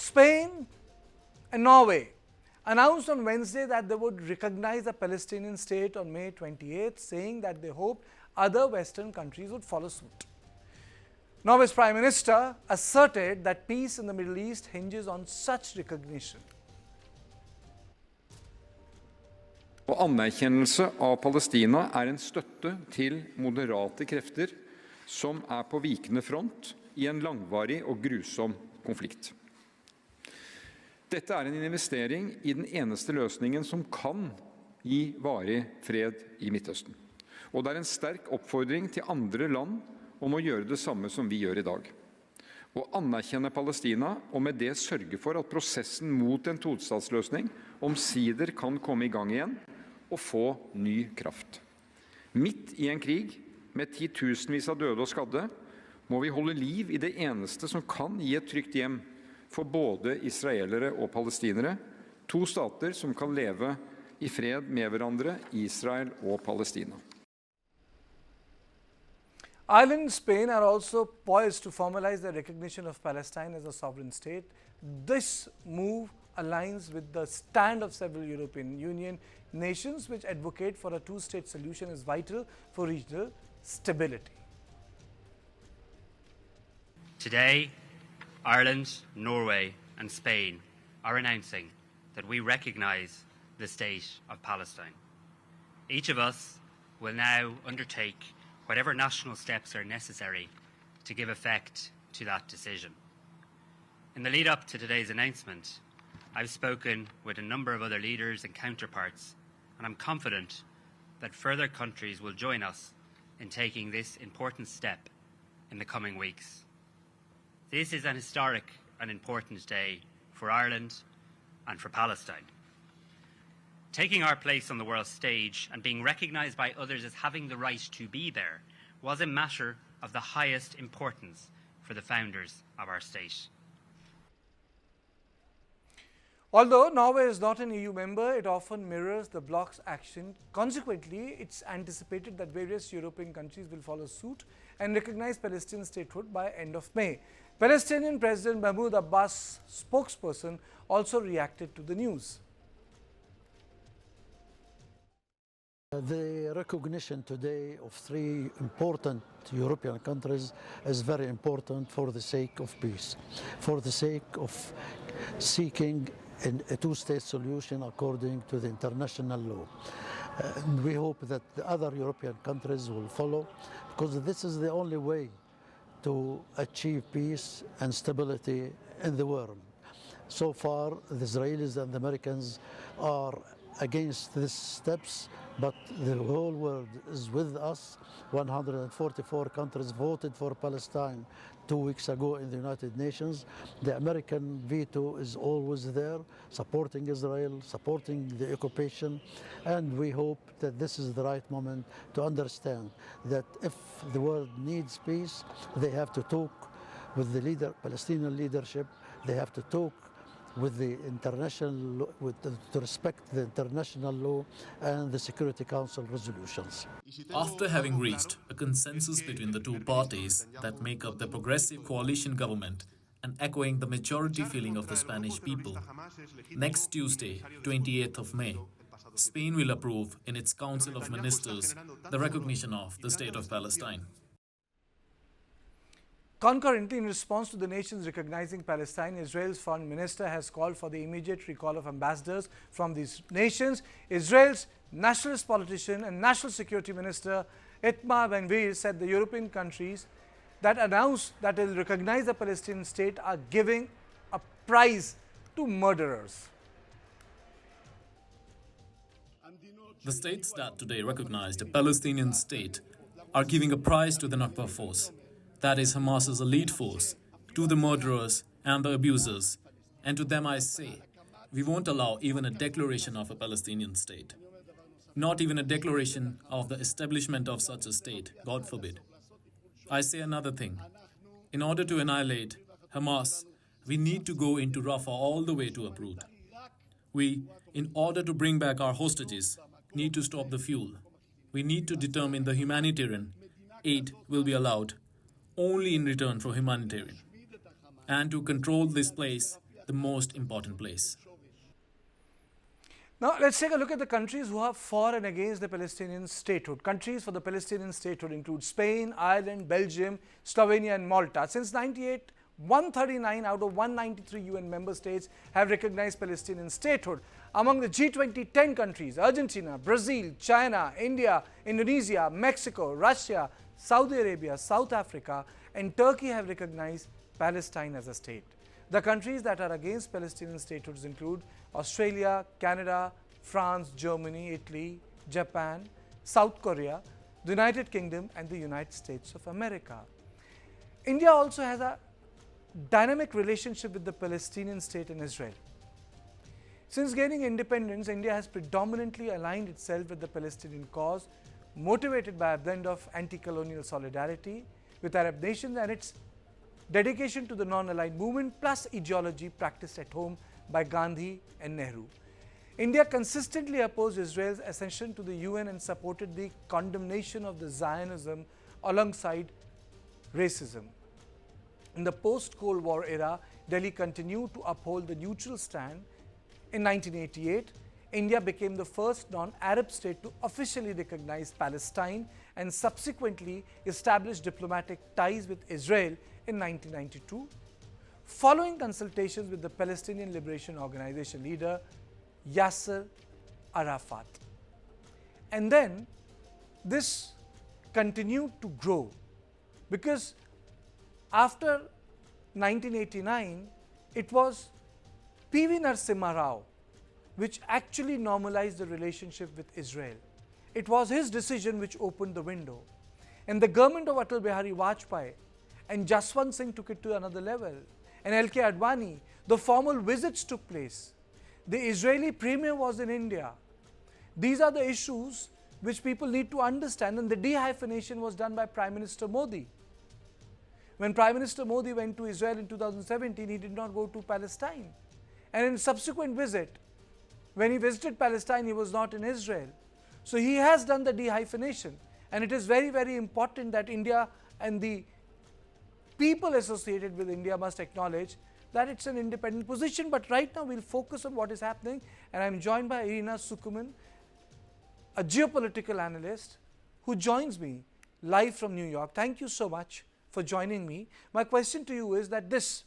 Spain and Norway announced on Wednesday that they would recognize a Palestinian state on May 28th, saying that they hoped other Western countries would follow suit. Norway's Prime Minister asserted that peace in the Middle East hinges on such recognition. Og anerkjennelse av Palestina en støtte til moderate krefter som på vikende front i en langvarig og grusom konflikt. Dette en investering i den eneste løsningen som kan gi varig fred i Midtøsten. Og det en sterk oppfordring til andre land om å gjøre det samme som vi gjør i dag. Å anerkjenne Palestina og med det sørge for at prosessen mot en tostatsløsning omsider kan komme i gang igjen og få ny kraft. Midt i en krig med titusenvis av døde og skadde må vi holde liv i det eneste som kan gi et trygt hjem for både israelere og palestinere, to stater som kan leve i fred med hverandre, Israel og Palestina. Ireland and Spain are also poised to formalize their recognition of Palestine as a sovereign state. This move aligns with the stand of several European Union nations which advocate for a two-state solution is vital for regional stability. Today, Ireland, Norway and Spain are announcing that we recognise the state of Palestine. Each of us will now undertake whatever national steps are necessary to give effect to that decision. In the lead up to today's announcement, I've spoken with a number of other leaders and counterparts, and I'm confident that further countries will join us in taking this important step in the coming weeks. This is an historic and important day for Ireland and for Palestine. Taking our place on the world stage and being recognised by others as having the right to be there was a matter of the highest importance for the founders of our state. Although Norway is not an EU member, it often mirrors the bloc's action. Consequently, it's anticipated that various European countries will follow suit and recognize Palestinian statehood by end of May. Palestinian President Mahmoud Abbas' spokesperson also reacted to the news. The recognition today of three important European countries is very important for the sake of peace, for the sake of seeking a two-state solution according to the international law. And we hope that the other European countries will follow, because this is the only way to achieve peace and stability in the world. So far, the Israelis and the Americans are against these steps, but the whole world is with us. 144 countries voted for Palestine 2 weeks ago in the United Nations. The American veto is always there, supporting Israel, supporting the occupation, and we hope that this is the right moment to understand that if the world needs peace, they have to talk with the Palestinian leadership, they have to talk with the international, to respect the international law and the Security Council resolutions. After having reached a consensus between the two parties that make up the progressive coalition government and echoing the majority feeling of the Spanish people, next Tuesday, 28th of May, Spain will approve in its Council of Ministers the recognition of the State of Palestine. Concurrently, in response to the nations recognizing Palestine, Israel's foreign minister has called for the immediate recall of ambassadors from these nations. Israel's nationalist politician and national security minister Itamar Ben-Gvir said the European countries that announced that they will recognize the Palestinian state are giving a prize to murderers. The states that today recognized a Palestinian state are giving a prize to the Nakba force, that is Hamas's elite force, to the murderers and the abusers. And to them I say, we won't allow even a declaration of a Palestinian state. Not even a declaration of the establishment of such a state, God forbid. I say another thing. In order to annihilate Hamas, we need to go into Rafah all the way to Uprut. We, in order to bring back our hostages, need to stop the fuel. We need to determine the humanitarian aid will be allowed only in return for humanitarian. And to control this place the most important place. Now, let's take a look at the countries who are for and against the Palestinian statehood. Countries for the Palestinian statehood include Spain, Ireland, Belgium, Slovenia, and Malta. Since 98, 139 out of 193 UN member states have recognized Palestinian statehood. Among the G20 10 countries, Argentina, Brazil, China, India, Indonesia, Mexico, Russia, Saudi Arabia, South Africa, and Turkey have recognized Palestine as a state. The countries that are against Palestinian statehoods include Australia, Canada, France, Germany, Italy, Japan, South Korea, the United Kingdom, and the United States of America. India also has a dynamic relationship with the Palestinian state and Israel. Since gaining independence, India has predominantly aligned itself with the Palestinian cause, motivated by a blend of anti-colonial solidarity with Arab nations and its dedication to the non-aligned movement plus ideology practiced at home by Gandhi and Nehru. India consistently opposed Israel's accession to the UN and supported the condemnation of the Zionism alongside racism. In the post-Cold War era, Delhi continued to uphold the neutral stand. In 1988, India became the first non-Arab state to officially recognize Palestine and subsequently established diplomatic ties with Israel in 1992, following consultations with the Palestinian Liberation Organization leader Yasser Arafat. And then this continued to grow because after 1989, it was P.V. Narasimha Rao which actually normalized the relationship with Israel. It was his decision which opened the window. And the government of Atal Bihari Vajpayee and Jaswant Singh took it to another level. And L.K. Advani, the formal visits took place. The Israeli premier was in India. These are the issues which people need to understand, and the dehyphenation was done by Prime Minister Modi. When Prime Minister Modi went to Israel in 2017, he did not go to Palestine. And in subsequent visit, when he visited Palestine, he was not in Israel. So he has done the dehyphenation. And it is very, very important that India and the people associated with India must acknowledge that it's an independent position. But right now, we'll focus on what is happening. And I'm joined by Irina Sukuman, a geopolitical analyst, who joins me live from New York. Thank you so much for joining me. My question to you is that this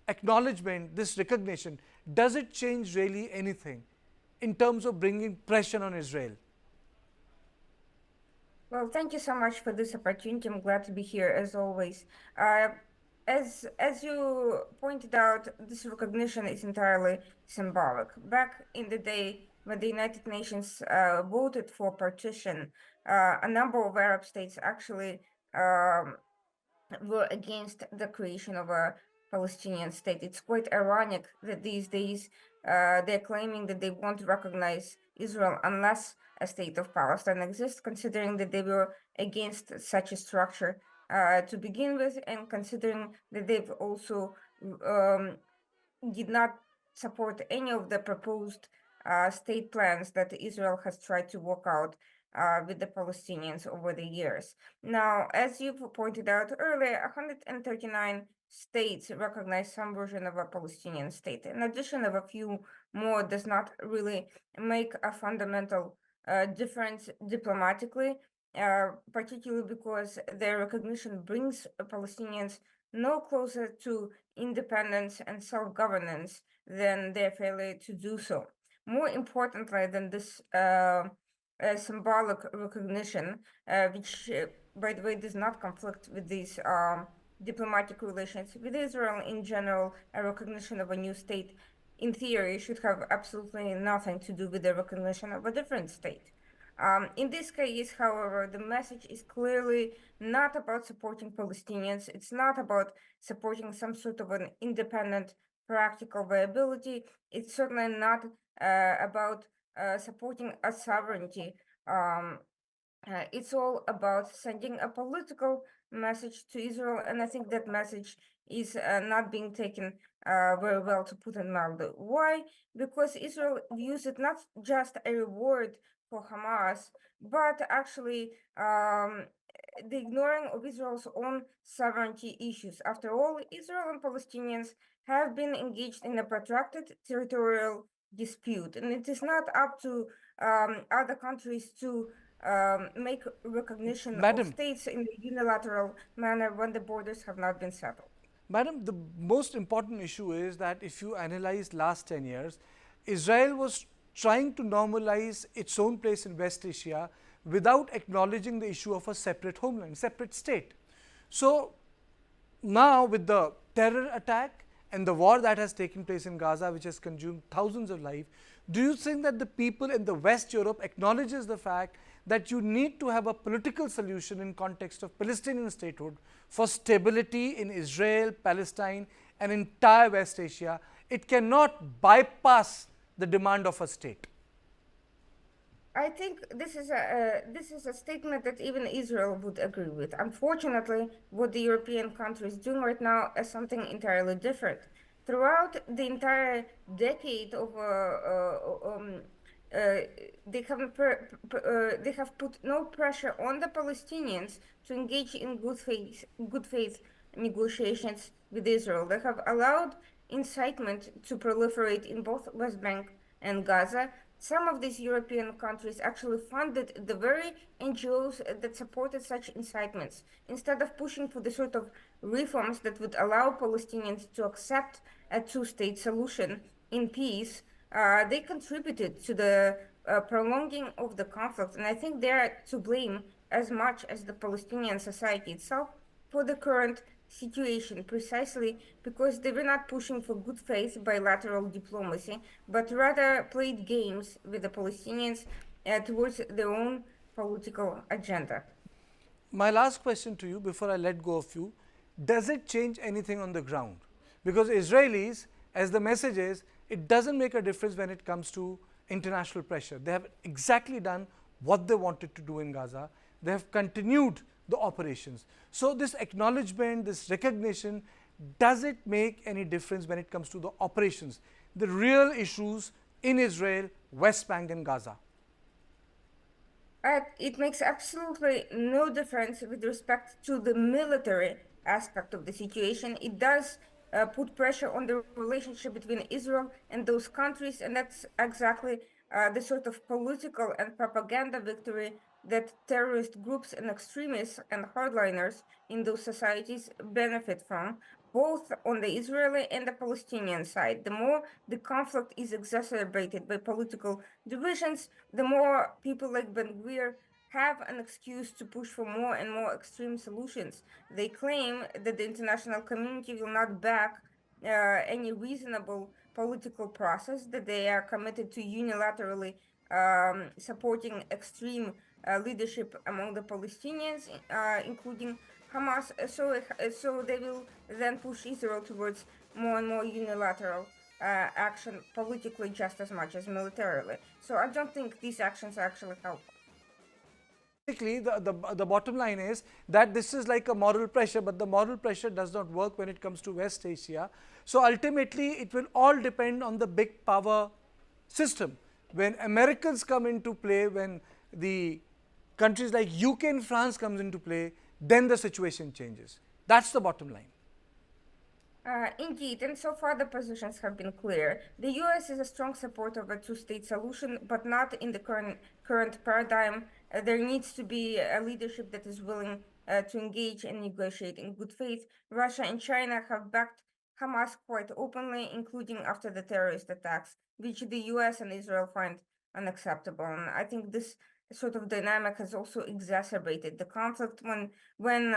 acknowledgement, this recognition, does it change really anything in terms of bringing pressure on Israel? Well, thank you so much for this opportunity. I'm glad to be here as always. As you pointed out, this recognition is entirely symbolic. Back in the day when the United Nations voted for partition, a number of Arab states actually were against the creation of a Palestinian state. It's quite ironic that these days they're claiming that they won't recognize Israel unless a state of Palestine exists, considering that they were against such a structure to begin with, and considering that they've also did not support any of the proposed state plans that Israel has tried to work out with the Palestinians over the years. Now, as you've pointed out earlier, 139 states recognize some version of a Palestinian state. In addition of a few more does not really make a fundamental difference diplomatically, particularly because their recognition brings Palestinians no closer to independence and self-governance than their failure to do so. More importantly than this symbolic recognition, which, by the way, does not conflict with these diplomatic relations with Israel in general, a recognition of a new state, in theory, should have absolutely nothing to do with the recognition of a different state. In this case, however, the message is clearly not about supporting Palestinians. It's not about supporting some sort of an independent practical viability. It's certainly not about supporting a sovereignty. It's all about sending a political message to Israel, and I think that message is not being taken very well, to put it mildly. Why? Because Israel views it not just a reward for Hamas, but actually the ignoring of Israel's own sovereignty issues. After all, Israel and Palestinians have been engaged in a protracted territorial dispute, and it is not up to other countries to make recognition of Madam, states in a unilateral manner when the borders have not been settled. Madam, the most important issue is that if you analyze last 10 years, Israel was trying to normalize its own place in West Asia without acknowledging the issue of a separate homeland, separate state. So now with the terror attack and the war that has taken place in Gaza, which has consumed thousands of lives, do you think that the people in the West Europe acknowledges the fact that you need to have a political solution in context of Palestinian statehood for stability in Israel, Palestine and entire West Asia? It cannot bypass the demand of a state. I think this is a statement that even Israel would agree with. Unfortunately, what the European countries doing right now is something entirely different. Throughout the entire decade of they have put no pressure on the Palestinians to engage in good faith negotiations with Israel. They have allowed incitement to proliferate in both West Bank and Gaza. Some of these European countries actually funded the very NGOs that supported such incitements. Instead of pushing for the sort of reforms that would allow Palestinians to accept a two-state solution in peace, they contributed to the prolonging of the conflict. And I think they are to blame as much as the Palestinian society itself for the current situation, precisely because they were not pushing for good faith bilateral diplomacy, but rather played games with the Palestinians towards their own political agenda. My last question to you before I let go of you, does it change anything on the ground? Because Israelis, as the message is, it doesn't make a difference when it comes to international pressure. They have exactly done what they wanted to do in Gaza. They have continued the operations. So this acknowledgement, this recognition, does it make any difference when it comes to the operations, the real issues in Israel, West Bank and Gaza? It makes absolutely no difference with respect to the military aspect of the situation. It does put pressure on the relationship between Israel and those countries, and that's exactly the sort of political and propaganda victory that terrorist groups and extremists and hardliners in those societies benefit from, both on the Israeli and the Palestinian side. The more the conflict is exacerbated by political divisions, the more people like Ben-Gvir have an excuse to push for more and more extreme solutions. They claim that the international community will not back any reasonable political process, that they are committed to unilaterally supporting extreme leadership among the Palestinians, including Hamas. So they will then push Israel towards more and more unilateral action politically just as much as militarily. So I don't think these actions actually help. Basically, the bottom line is that this is like a moral pressure, but the moral pressure does not work when it comes to West Asia. So ultimately, it will all depend on the big power system. When Americans come into play, when the countries like UK and France comes into play, then the situation changes. That's the bottom line. Indeed, and so far the positions have been clear. The US is a strong supporter of a two-state solution, but not in the current paradigm. There needs to be a leadership that is willing to engage and negotiate in good faith. Russia and China have backed Hamas quite openly, including after the terrorist attacks, which the US and Israel find unacceptable. And I think this sort of dynamic has also exacerbated the conflict when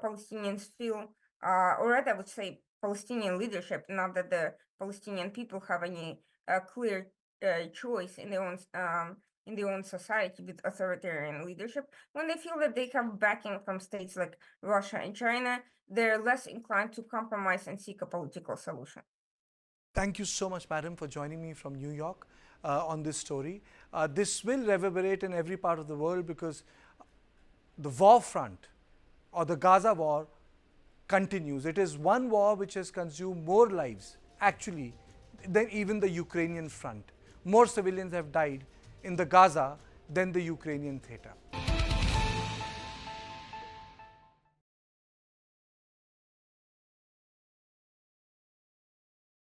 Palestinians feel, or rather I would say Palestinian leadership, not that the Palestinian people have any clear choice in their own society with authoritarian leadership. When they feel that they have backing from states like Russia and China, they're less inclined to compromise and seek a political solution. Thank you so much, madam, for joining me from New York on this story. This will reverberate in every part of the world because the war front or the Gaza war continues. It is one war which has consumed more lives actually than even the Ukrainian front. More civilians have died in the Gaza than the Ukrainian theater.